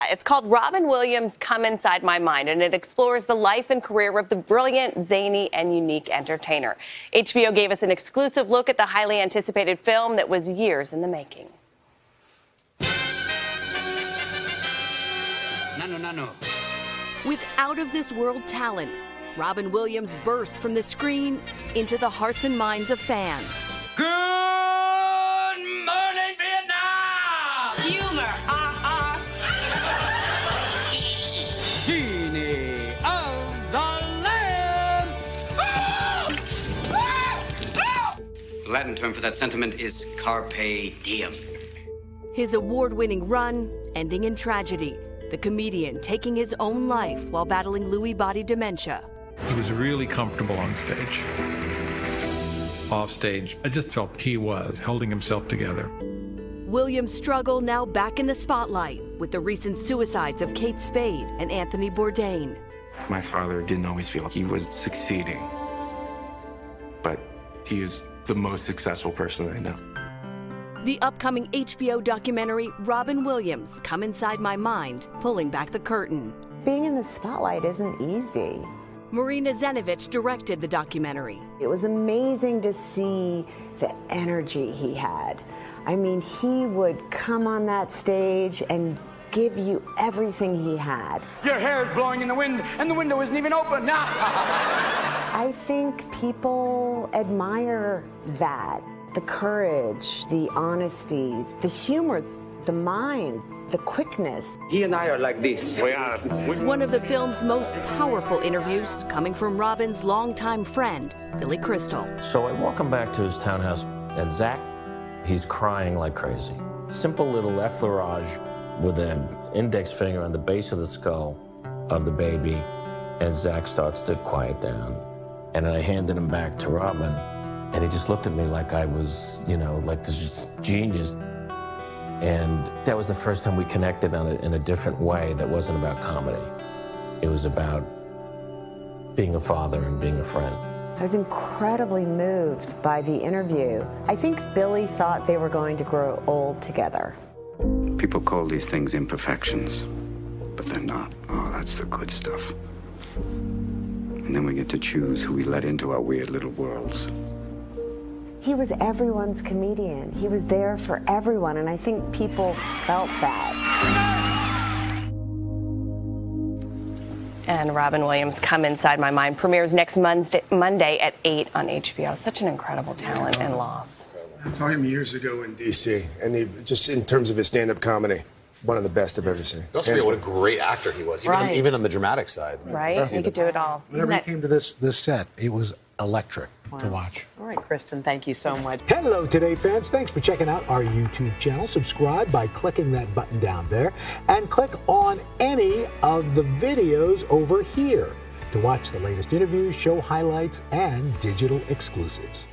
It's called Robin Williams' Come Inside My Mind, and it explores the life and career of the brilliant, zany, and unique entertainer. HBO gave us an exclusive look at the highly anticipated film that was years in the making. No. With out-of-this-world talent, Robin Williams burst from the screen into the hearts and minds of fans. Good morning, Vietnam! Humor, Genie of the land! The Latin term for that sentiment is carpe diem. His award-winning run ending in tragedy, the comedian taking his own life while battling Lewy body dementia. He was really comfortable on stage. Off stage, I just felt he was holding himself together. Williams' struggle now back in the spotlight with the recent suicides of Kate Spade and Anthony Bourdain. My father didn't always feel he was succeeding, but he is the most successful person I know. The upcoming HBO documentary, Robin Williams, Come Inside My Mind, pulling back the curtain. Being in the spotlight isn't easy. Marina Zenovich directed the documentary. It was amazing to see the energy he had. I mean, he would come on that stage and give you everything he had. Your hair is blowing in the wind, and the window isn't even open. I think people admire that. The courage, the honesty, the humor, the mind, the quickness. He and I are like this. We are. One of the film's most powerful interviews coming from Robin's longtime friend, Billy Crystal. So I walk him back to his townhouse, and Zach, he's crying like crazy. Simple little effleurage with an index finger on the base of the skull of the baby, and Zach starts to quiet down. And then I handed him back to Robin, and he just looked at me like I was, like this genius. And that was the first time we connected in a different way that wasn't about comedy. It was about being a father and being a friend. I was incredibly moved by the interview. I think Billy thought they were going to grow old together. People call these things imperfections, but they're not. Oh, that's the good stuff. And then we get to choose who we let into our weird little worlds. He was everyone's comedian. He was there for everyone, and I think people felt that. And Robin Williams' Come Inside My Mind premieres next Monday at 8 on HBO. Such an incredible talent and loss. I saw him years ago in D.C., and he, just in terms of his stand-up comedy, one of the best I've ever seen. You also feel what a great actor he was, even on the dramatic side. Right, he could do it all. Whenever he came to this set, it was electric to watch. All right, Kristen, thank you so much. Hello, Today fans. Thanks for checking out our YouTube channel. Subscribe by clicking that button down there and click on any of the videos over here to watch the latest interviews, show highlights, and digital exclusives.